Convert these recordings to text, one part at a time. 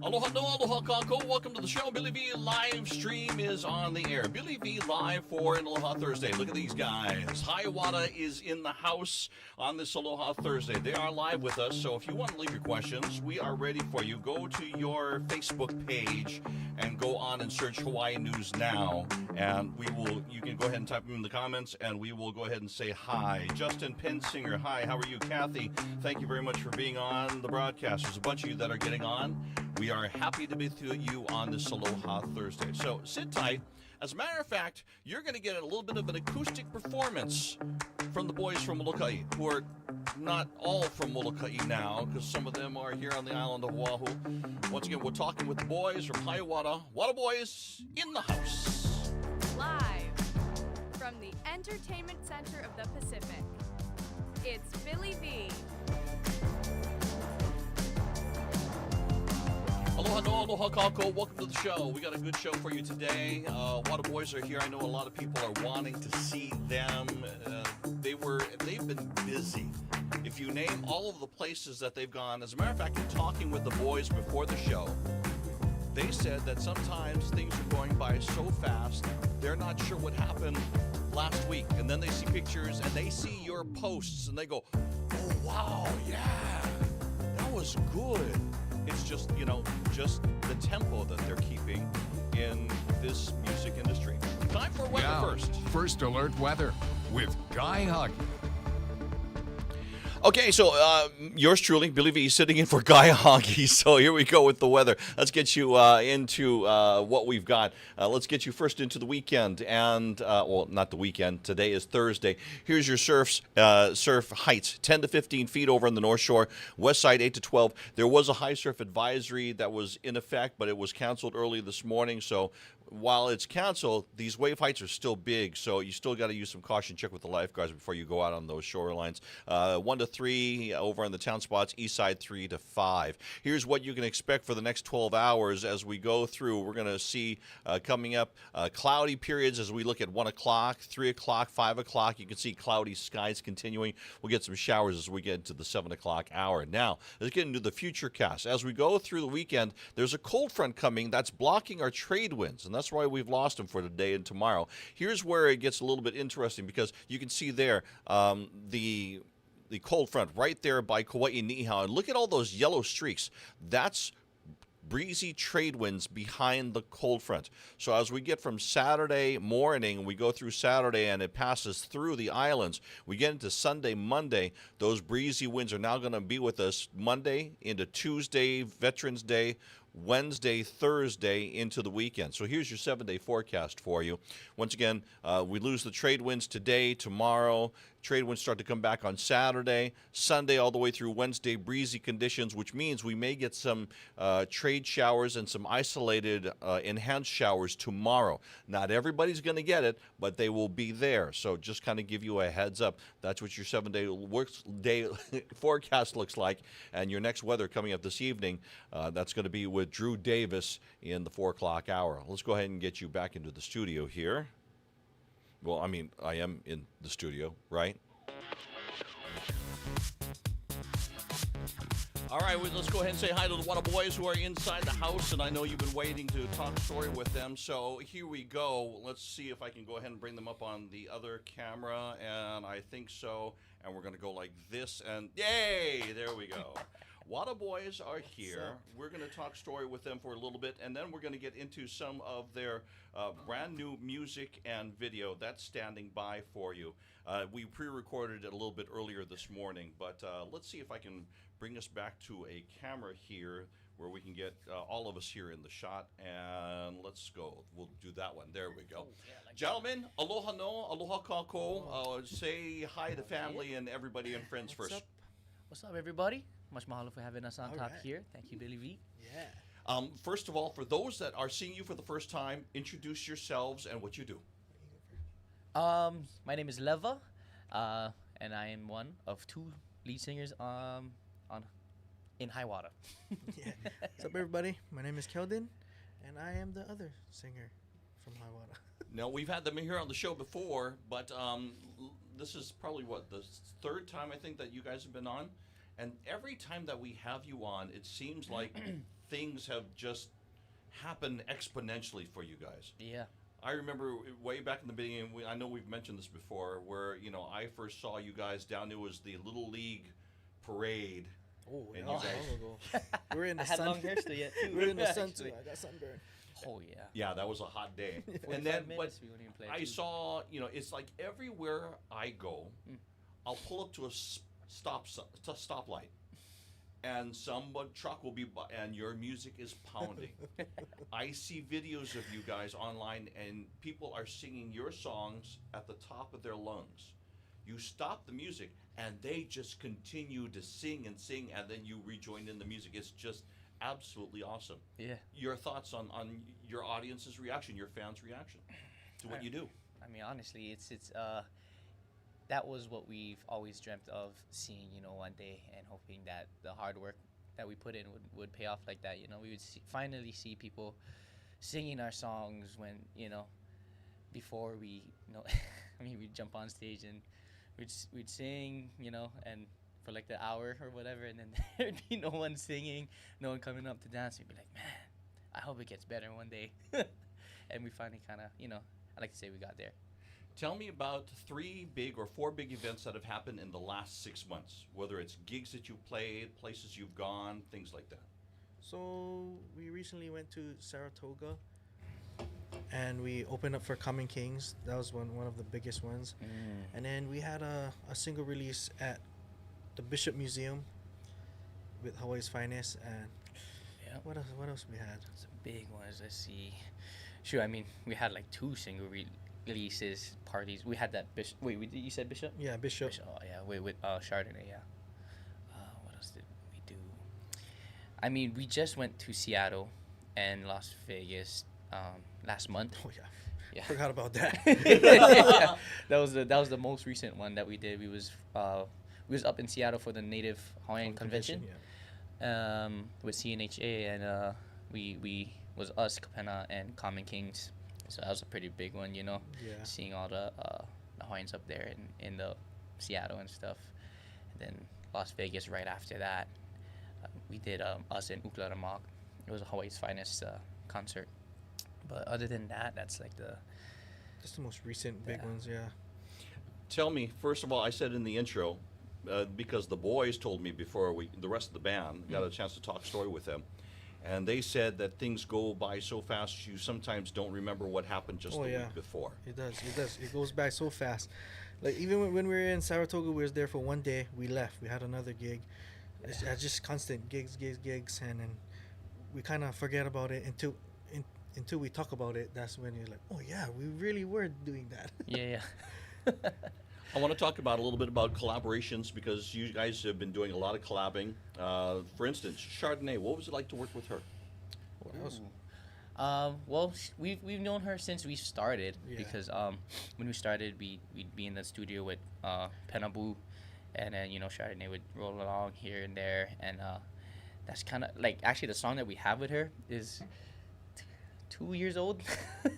Aloha no, aloha kako. Welcome to the show. Billy V live stream is on the air. Billy V live for an Aloha Thursday. Look at these guys. High Watah is in the house on this Aloha Thursday. They are live with us, so if you want to leave your questions, we are ready for you. Go to your Facebook page and go on and search Hawaii News Now, and you can go ahead and type them in the comments, and we will go ahead and say hi. Justin Pensinger, hi, how are you? Kathy, thank you very much for being on the broadcast. There's a bunch of you that are getting on. We are happy to be with you on this Aloha Thursday. So sit tight. As a matter of fact, you're going to get a little bit of an acoustic performance from the boys from Molokai, who are not all from Molokai now, because some of them are here on the island of Oahu. Once again, we're talking with the boys from High Watah. Waterboys in the house. Live from the Entertainment Center of the Pacific, it's Billy V. Aloha no, aloha kako. Welcome to the show. We got a good show for you today. Waterboys are here. I know a lot of people are wanting to see them. They've been busy. If you name all of the places that they've gone, as a matter of fact, in talking with the boys before the show, they said that sometimes things are going by so fast, they're not sure what happened last week. And then they see pictures and they see your posts and they go, oh, wow, yeah, that was good. It's just, just the tempo that they're keeping in this music industry. Time for weather first. First alert weather with Guy Huggy. Okay, so yours truly, Billy V, sitting in for Guy Hoggy. So here we go with the weather. Let's get you into what we've got. Let's get you first into the weekend. And, well, not the weekend. Today is Thursday. Here's your surf heights, 10 to 15 feet over on the North Shore. West side, 8 to 12. There was a high surf advisory that was in effect, but it was canceled early this morning. So while it's canceled, these wave heights are still big, so you still got to use some caution. Check with the lifeguards before you go out on those shorelines. 1 to 3 over on the town spots, east side 3 to 5. Here's what you can expect for the next 12 hours as we go through. We're going to see coming up cloudy periods as we look at 1 o'clock, 3 o'clock, 5 o'clock. You can see cloudy skies continuing. We'll get some showers as we get into the 7 o'clock hour. Now, let's get into the future cast. As we go through the weekend, there's a cold front coming that's blocking our trade winds, and that's why we've lost them for today and tomorrow. Here's where it gets a little bit interesting because you can see there the cold front right there by Kauai Niihau. And look at all those yellow streaks. That's breezy trade winds behind the cold front. So as we get from Saturday morning, we go through Saturday and it passes through the islands. We get into Sunday, Monday. Those breezy winds are now going to be with us Monday into Tuesday, Veterans Day, Wednesday, Thursday into the weekend. So here's your 7-day forecast for you. Once again, we lose the trade winds today, tomorrow, Trade winds start to come back on Saturday, Sunday, all the way through Wednesday. Breezy conditions, which means we may get some trade showers and some isolated enhanced showers tomorrow. Not everybody's going to get it, but they will be there. So just kind of give you a heads up. That's what your 7-day day forecast looks like. And your next weather coming up this evening, that's going to be with Drew Davis in the 4 o'clock hour. Let's go ahead and get you back into the studio here. Well, I mean, I am in the studio, right? All right, let's go ahead and say hi to the Waterboys who are inside the house, and I know you've been waiting to talk story with them. So here we go. Let's see if I can go ahead and bring them up on the other camera, and I think so. And we're going to go like this, and yay, there we go. Waterboys are here. We're going to talk story with them for a little bit, and then we're going to get into some of their brand new music and video that's standing by for you. We pre-recorded it a little bit earlier this morning, but let's see if I can bring us back to a camera here where we can get all of us here in the shot, and let's go. We'll do that one. There we go. Gentlemen, aloha no, aloha kako. Say hi to family and everybody and friends first. What's up, everybody? Much mahalo for having us on top right. here. Thank you, Billy V. Yeah. First of all, for those that are seeing you for the first time, introduce yourselves and what you do. My name is Leva, and I am one of 2 lead singers in High Watah. Yeah. What's up, everybody? My name is Keldon, and I am the other singer from High Watah. Now, we've had them here on the show before, but this is probably, the 3rd time I think that you guys have been on? And every time that we have you on, it seems like things have just happened exponentially for you guys. Yeah. I remember way back in the beginning, I know we've mentioned this before, where, I first saw you guys down there was the Little League parade. Oh, And that you was guys- long ago. We were in the I had sun. long hair still yet, too. We were in the sun, actually. too. I got sunburned. Oh, yeah. Yeah, that was a hot day. 45 And then, but minutes, we wouldn't even play it, I too. saw, it's like everywhere I go, I'll pull up to a stoplight, and some truck will be by, and your music is pounding. I see videos of you guys online, and people are singing your songs at the top of their lungs. You stop the music, and they just continue to sing and sing, and then you rejoin in the music. It's just absolutely awesome. Yeah. Your thoughts on your audience's reaction, your fans' reaction to what you do? I mean, honestly, it's that was what we've always dreamt of seeing, one day, and hoping that the hard work that we put in would pay off like that. We would finally see people singing our songs when, before we, I mean, we'd jump on stage and we'd sing, and for like the hour or whatever, and then there'd be no one singing, no one coming up to dance. We'd be like, man, I hope it gets better one day. And we finally kind of, I like to say we got there. Tell me about 3 big or 4 big events that have happened in the last 6 months, whether it's gigs that you've played, places you've gone, things like that. So we recently went to Saratoga, and we opened up for Coming Kings. That was one of the biggest ones. And then we had a single release at the Bishop Museum with Hawaii's Finest. And Yeah. what else we had? Some big ones. Let's see. Sure, I mean, we had like 2 single releases, parties. We had that Bishop. Wait, you said Bishop? Yeah, Bishop. Bishop. Oh, yeah. With Chardonnay, yeah. What else did we do? I mean, we just went to Seattle and Las Vegas last month. Oh yeah, Yeah. forgot about that. Yeah. That was the most recent one that we did. We was up in Seattle for the Native Hawaiian Convention. Yeah. With CNHA, and we was us, Kapena, and Common Kings. So that was a pretty big one, Yeah. seeing all the Hawaiians up there in the Seattle and stuff. And then Las Vegas right after that. We did us in Uklaramak. It was Hawaii's Finest concert. But other than that, that's like Just the most recent big Yeah. ones, yeah. Tell me, first of all, I said in the intro, because the boys told me before the rest of the band got a chance to talk story with them, and they said that things go by so fast you sometimes don't remember what happened just Oh, the yeah. week before. It does. It goes by so fast. Like even when we were in Saratoga, we was there for one day. We left. We had another gig. It's just constant gigs, and then we kind of forget about it until we talk about it. That's when you're like, oh yeah, we really were doing that. yeah. I want to talk about a little bit about collaborations because you guys have been doing a lot of collabing. For instance, Chardonnay. What was it like to work with her? What else? Well, we've known her since we started Yeah. because when we started, we'd be in the studio with Penabu, and then Chardonnay would roll along here and there, and that's kind of like actually the song that we have with her is 2 years old.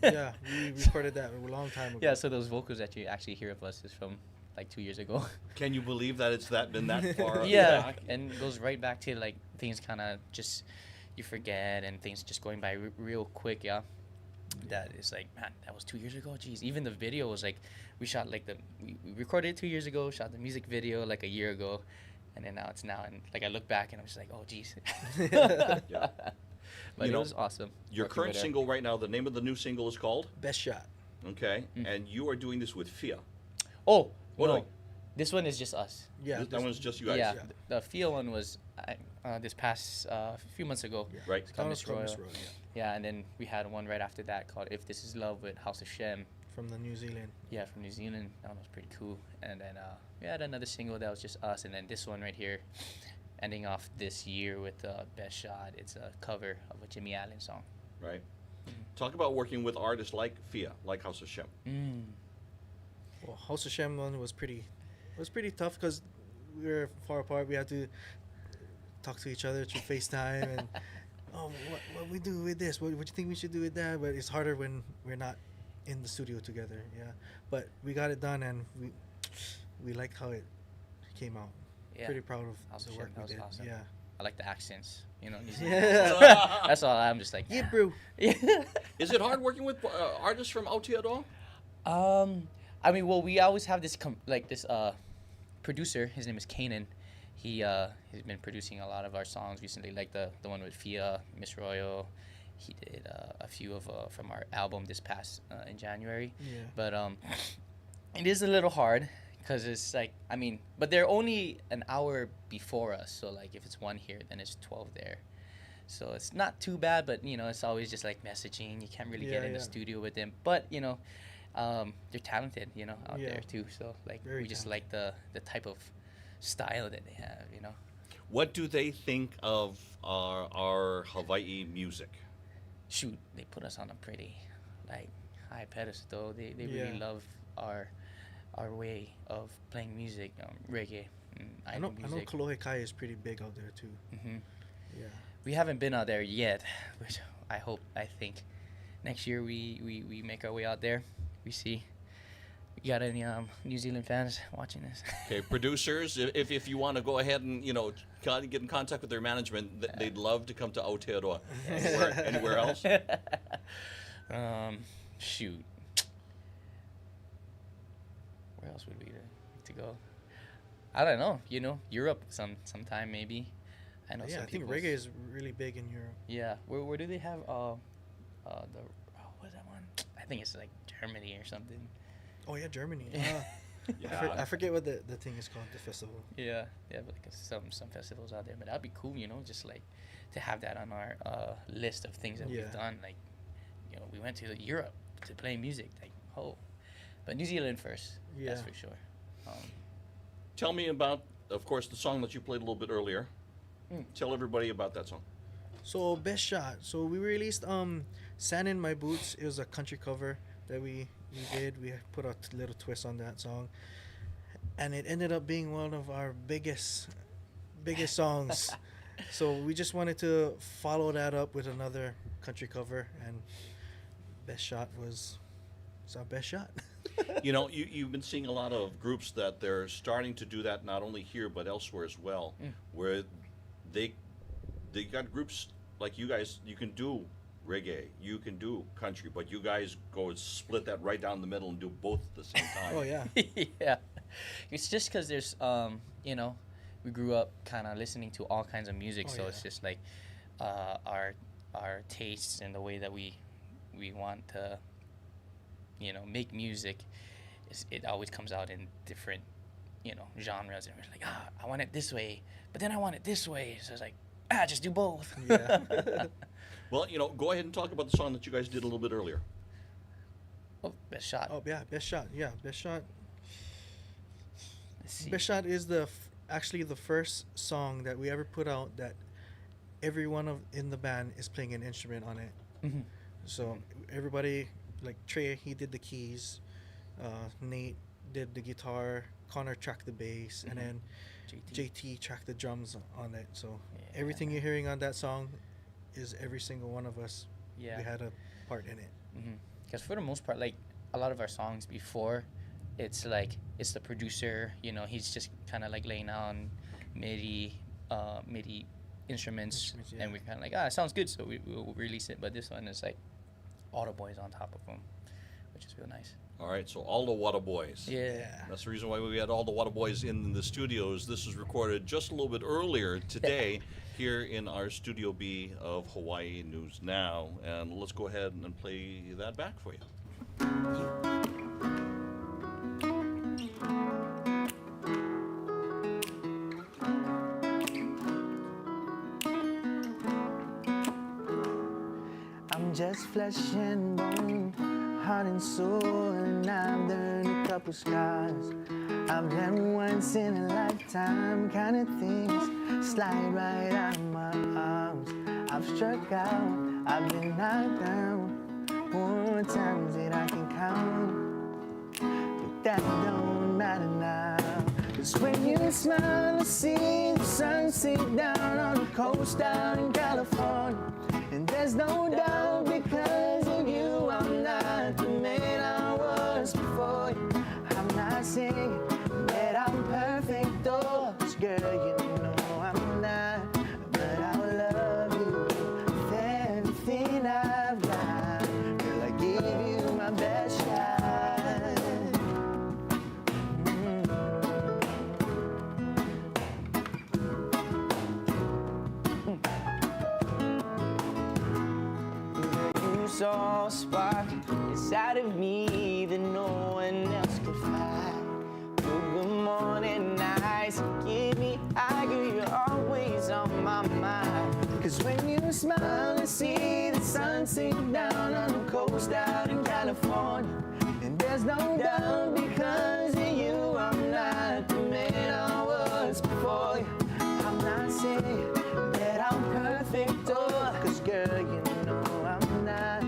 Yeah, we recorded that a long time ago. Yeah, so those vocals that you actually hear of us is from like 2 years ago. Can you believe that it's been that far Yeah, back? and it goes right back to like things kind of just you forget and things just going by real quick. Yeah, that is like, man, that was 2 years ago. Jeez, even the video was like we shot like we recorded it 2 years ago, shot the music video like a year ago, and then now it's now, and like I look back and I'm just like, oh geez. Yeah. But You it know, was awesome. Your working current with her. single right now, the name of the new single is called? Best shot. Okay. And you are doing this with Fia. Oh What no, do this one is just us. Yeah, That one's just you guys. Yeah, Yeah. the Feel one was this past few months ago. Yeah. Right. It's called Miss Royal. Miss Royal, yeah. Yeah, and then we had one right after that called If This Is Love with House of Shem. From the New Zealand. Yeah, from New Zealand. That one was pretty cool. And then we had another single that was just us. And then this one right here, ending off this year with Best Shot. It's a cover of a Jimmy Allen song. Right. Talk about working with artists like Fia, like House of Shem. Well, House of Shem one was pretty tough because we were far apart. We had to talk to each other through FaceTime and what we do with this? What do you think we should do with that? But it's harder when we're not in the studio together. Yeah, but we got it done and we liked how it came out. Yeah. Pretty proud of House of the Shem, work that we was did. awesome. Yeah. I like the accents. New Zealand. Yeah. That's all. I'm just like, Yeah, bro. Is it hard working with artists from Aotearoa? I mean, well, we always have this producer. His name is Kanan. He's been producing a lot of our songs recently, like the one with Fia, Miss Royal. He did a few of from our album this past in January. Yeah. But it is a little hard because it's like, I mean, but they're only an hour before us. So like if it's 1 here, then it's 12 there. So it's not too bad, but it's always just like messaging. You can't really get in the studio with them, but they're talented, out Yeah. there too. So like Very we just like the type of style that they have. What do they think of our Hawaii music? Shoot, they put us on a pretty like high pedestal. They really Yeah. love our way of playing music, reggae. And I know music. Kalohe Kai is pretty big out there too. Hmm. Yeah. We haven't been out there yet, which I think next year we make our way out there. We see. You got any New Zealand fans watching this? Okay, producers, if you want to go ahead and get in contact with their management, they'd love to come to Aotearoa. Anywhere else? Shoot. Where else would we like to go? I don't know. Europe sometime maybe. I know. Yeah, some I think people's- reggae is really big in Europe. Yeah. Where do they have what's that one? I think it's like Germany or something. Oh yeah, Germany. Yeah. I forget what the thing is called, the festival. Yeah, they have like some festivals out there, but that'd be cool, just like to have that on our list of things that Yeah. we've done. Like, we went to Europe to play music, like but New Zealand first, that's Yeah. for sure. Tell me about, of course, the song that you played a little bit earlier. Tell everybody about that song. So Best Shot. So we released Sand in My Boots. It was a country cover that we did. We put a little twist on that song, and it ended up being one of our biggest songs. So we just wanted to follow that up with another country cover, and Best Shot was our best shot. You've been seeing a lot of groups that they're starting to do that not only here but elsewhere as well, where they got groups like you guys. You can do reggae, you can do country, but you guys go and split that right down the middle and do both at the same time. Oh yeah. Yeah, it's just because there's we grew up kind of listening to all kinds of music, Oh, so yeah. it's just like our tastes and the way that we want to make music it always comes out in different genres, and we're like, I want it this way, but then I want it this way, so it's like just do both. Yeah. Well, go ahead and talk about the song that you guys did a little bit earlier. Oh, Best Shot. Oh yeah, Best Shot. Yeah, Best Shot. Let's see. Beshat is actually the first song that we ever put out that everyone in the band is playing an instrument on it. Mhm. So everybody, like Trey, he did the keys. Nate did the guitar. Connor tracked the bass, and Mhm. then JT. JT tracked the drums on it. So Yeah, everything man. you're hearing on that song is every single one of us. Yeah. We had a part in it. Because for the most part, like a lot of our songs before, it's like it's the producer. You know, he's just kind of like laying on MIDI instruments, Instruments, and yeah. we're kind of like, it sounds good, so we'll release it. But this one is like Waterboys on top of them, which is real nice. All right, so all the Waterboys. Yeah. That's the reason why we had all the Waterboys in the studios. This was recorded just a little bit earlier today here in our Studio B of Hawaii News Now. And let's go ahead and play that back for you. I'm just flesh and bone, heart and soul, and I've learned a couple scars. I've learned once in a lifetime kind of things slide right out of my arms. I've struck out, I've been knocked down more times than I can count. But that don't matter now. 'Cause when you smile, I see the sun sink down on the coast out in California. And there's no doubt because of you, I'm not the man I was before you. I'm not saying that I'm perfect, though, 'cause girl, you know I'm not. But I'll love you with everything I've got. Girl, I give you my best shot. You saw a spark inside of me that no one else could find. Good morning, nights, give me high, girl, you're always on my mind. 'Cause when you smile, I see the sun sink down on the coast out in California. And there's no doubt because of you, I'm not the man I was before you. I'm not saying that I'm perfect, oh, 'cause girl, you know I'm not.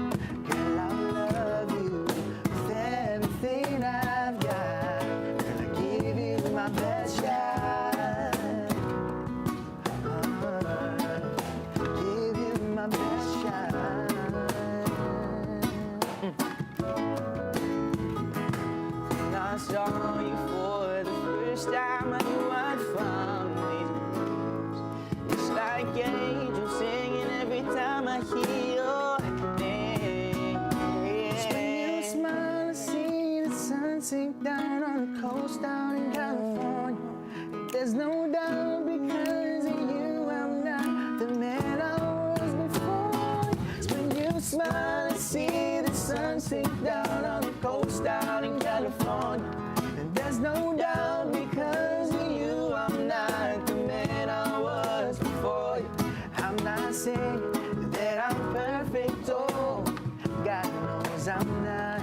Girl, I love you with everything I've got. Girl, I give you my best shot. Give you my best shot. When I saw you for the first time, I knew I'd found these moves. It's like angels singing every time I hear your name. 'Cause when you smile, I see the sun sink down on the coast down in California. There's no doubt because of you, I'm not the man I was before. 'Cause when you smile, I see the sun sink down on the coast down in California. And there's no doubt because of you, I'm not the man I was before you. I'm not saying that I'm perfect, oh, God knows I'm not.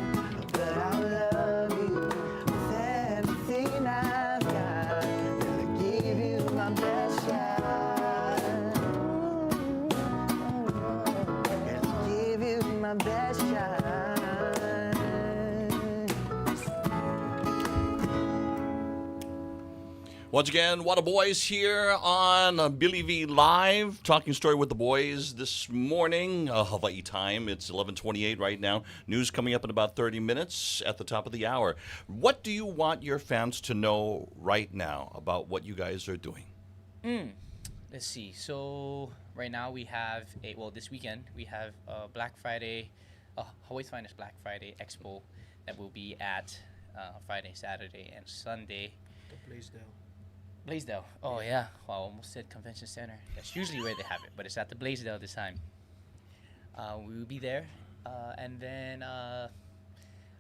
But I love you with everything I've got. Gonna give you my best shot. Gonna give you my best shot. Once again, Waterboys here on Billy V Live, talking story with the boys this morning, Hawaii time. It's 11:28 right now. News coming up in about 30 minutes at the top of the hour. What do you want your fans to know right now about what you guys are doing? Let's see. So right now we have this weekend we have Black Friday, Hawaii's Finest Black Friday Expo that will be at Friday, Saturday, and Sunday. The Blaisdell. Blaisdell. Oh yeah. Well, I almost said Convention Center. That's usually where they have it, but it's at the Blaisdell this time. We will be there, and then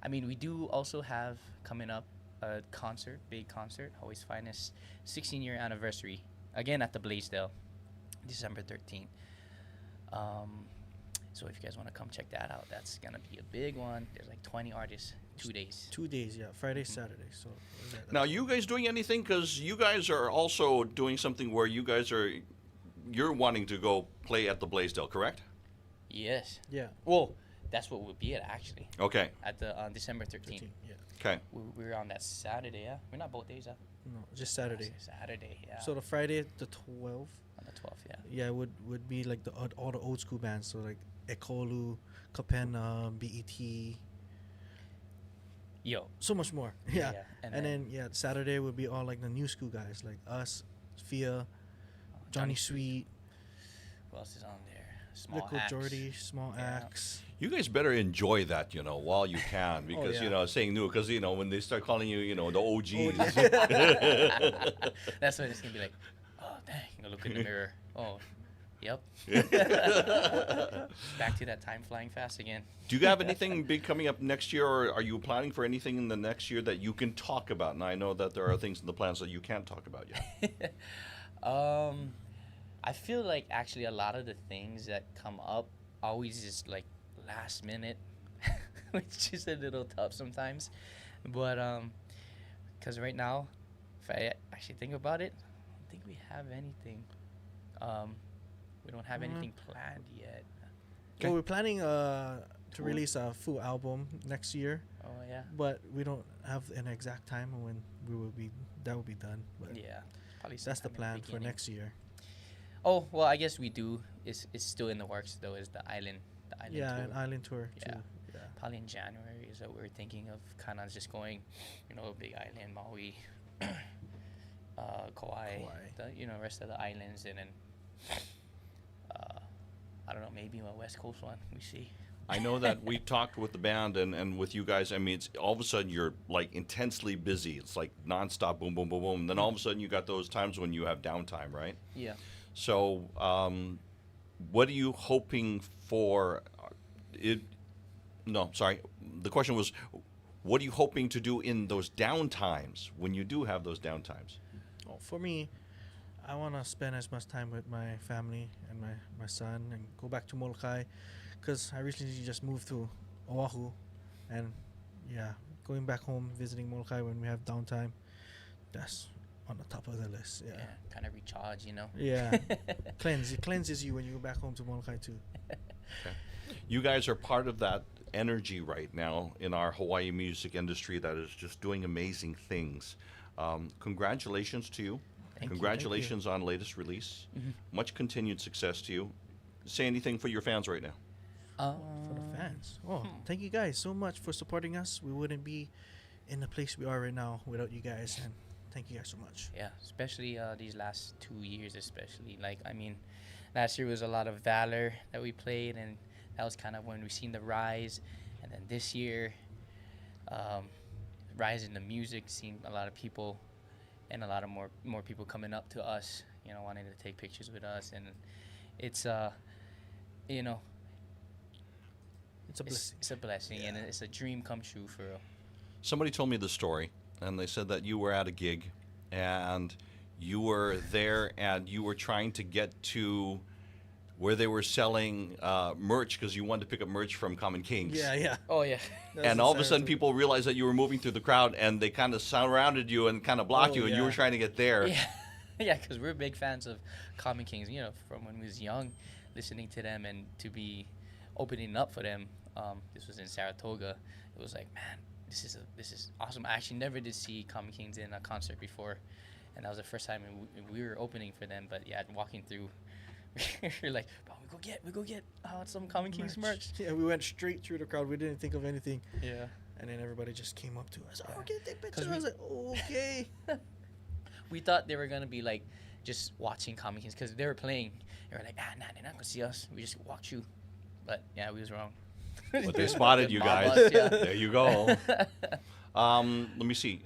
we do also have coming up a concert, big concert, Hawaii's Finest 16-year anniversary, again at the Blaisdell, December 13th. So if you guys want to come check that out, that's gonna be a big one. There's like 20 artists, 2 days. 2 days, yeah, Friday, Saturday. So is that- Now, you guys doing anything? Because you guys are also doing something where you're wanting to go play at the Blaisdell, correct? Yes. yeah, Well, that's what we'll be at actually. Okay. At the on December 13th. 13, yeah, Okay. We're on that Saturday, yeah. We're not both days, huh? no, just Saturday. Saturday, yeah. So the Friday, the 12th, on the 12th, yeah. yeah, would be like all the old school bands. So like Ekolu, Kapena, BET, Yo. so much more. Yeah, Yeah, and, and then yeah, Saturday would be all like the new school guys like us, Fia, Johnny Sweet, Who else is on there? Small Liquid Axe. Jordy, Small Yeah. Axe. You guys better enjoy that, while you can, because yeah. saying new, because when they start calling you, the OGs. That's when it's gonna be like, oh dang, you look in the mirror. Oh, yep. Back to that time flying fast again. Do you have anything big coming up next year, or are you planning for anything in the next year that you can talk about? And I know that there are things in the plans that you can't talk about yet. I feel like actually a lot of the things that come up always is like last minute, which is a little tough sometimes. But because right now, if I actually think about it, I don't think we have anything. We don't have anything planned yet. Okay. Well, we're planning to release a full album next year, Oh yeah, but we don't have an exact time when that will be done. But yeah. Probably that's the sometime in plan for beginning. next year. Oh well, I guess we do. It's still in the works though. Is the island Yeah, tour. an island tour Yeah. too. Yeah. Probably in January is what we're thinking of, kind of just going, Big Island, Maui, Kauai, Kauai. Rest of the islands, and then I don't know, maybe a West Coast one. We see. I know that we talked with the band and with you guys. I mean, it's all of a sudden you're like intensely busy. It's like nonstop, boom, boom, boom, boom. And then all of a sudden you got those times when you have downtime, right? Yeah. So, what are you hoping for? No, sorry. The question was, what are you hoping to do in those downtimes when you do have those downtimes? Well, for me, I want to spend as much time with my family and my son and go back to Molokai, because I recently just moved to Oahu, and yeah, going back home visiting Molokai when we have downtime, that's on the top of the list. Yeah. Kind of recharge, Yeah. It cleanses you when you go back home to Molokai too. You guys are part of that energy right now in our Hawaii music industry that is just doing amazing things. Congratulations to you. Thank you. Congratulations on latest release. Much continued success to you. Say anything for your fans right now. For the fans. Oh, thank you guys so much for supporting us. We wouldn't be in the place we are right now without you guys, and thank you guys so much. Yeah, especially these last 2 years, especially. Like, I mean, last year was a lot of Valor that we played, and that was kind of when we seen the rise. And then this year, rise in the music, seeing a lot of people and a lot of more people coming up to us, wanting to take pictures with us. And it's, It's a blessing. it's a blessing, and it's a dream come true for real. Somebody told me the story, and they said that you were at a gig, and you were there, and you were trying to get to where they were selling merch because you wanted to pick up merch from Common Kings. Yeah. Oh, yeah. And all of a sudden, people realized that you were moving through the crowd, and they kind of surrounded you and kind of blocked Oh, you, and you yeah. were trying to get there. Yeah, yeah, because we're big fans of Common Kings. From when we was young, listening to them and to be opening up for them. This was in Saratoga. It was like, man, this is awesome. I actually never did see Common Kings in a concert before, and that was the first time we were opening for them. But yeah, walking through, we're like, bro, we go get some Common Kings merch. Yeah, we went straight through the crowd. We didn't think of anything. Yeah. And then everybody just came up to us. Oh, Yeah. can you take pictures? we- I was like, oh, okay. We thought they were gonna be like just watching Common Kings because they were playing. They were like, nah, they're not gonna see us. We just walked you. But yeah, we was wrong. But they spotted you Mob guys. us, yeah. There you go. Let me see.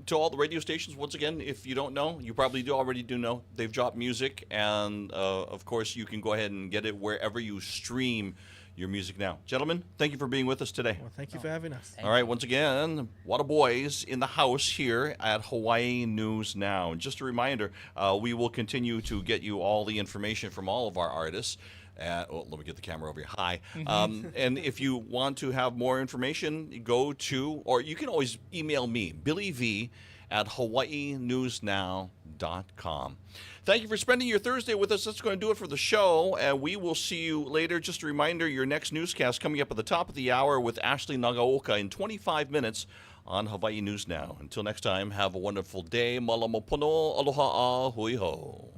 To all the radio stations, once again, if you don't know, you probably already do know, they've dropped music, and of course, you can go ahead and get it wherever you stream your music now. Gentlemen, thank you for being with us today. Well, thank you for having us. All right, once again, Waterboys in the house here at Hawaii News Now. And just a reminder, we will continue to get you all the information from all of our artists. Well, let me get the camera over here. Hi. And if you want to have more information, go to, or you can always email me, Billy V at hawaiinewsnow.com. Thank you for spending your Thursday with us. That's going to do it for the show, and we will see you later. Just a reminder, your next newscast coming up at the top of the hour with Ashley Nagaoka in 25 minutes on Hawaii News Now. Until next time, have a wonderful day. Malamopono, aloha, hui ho.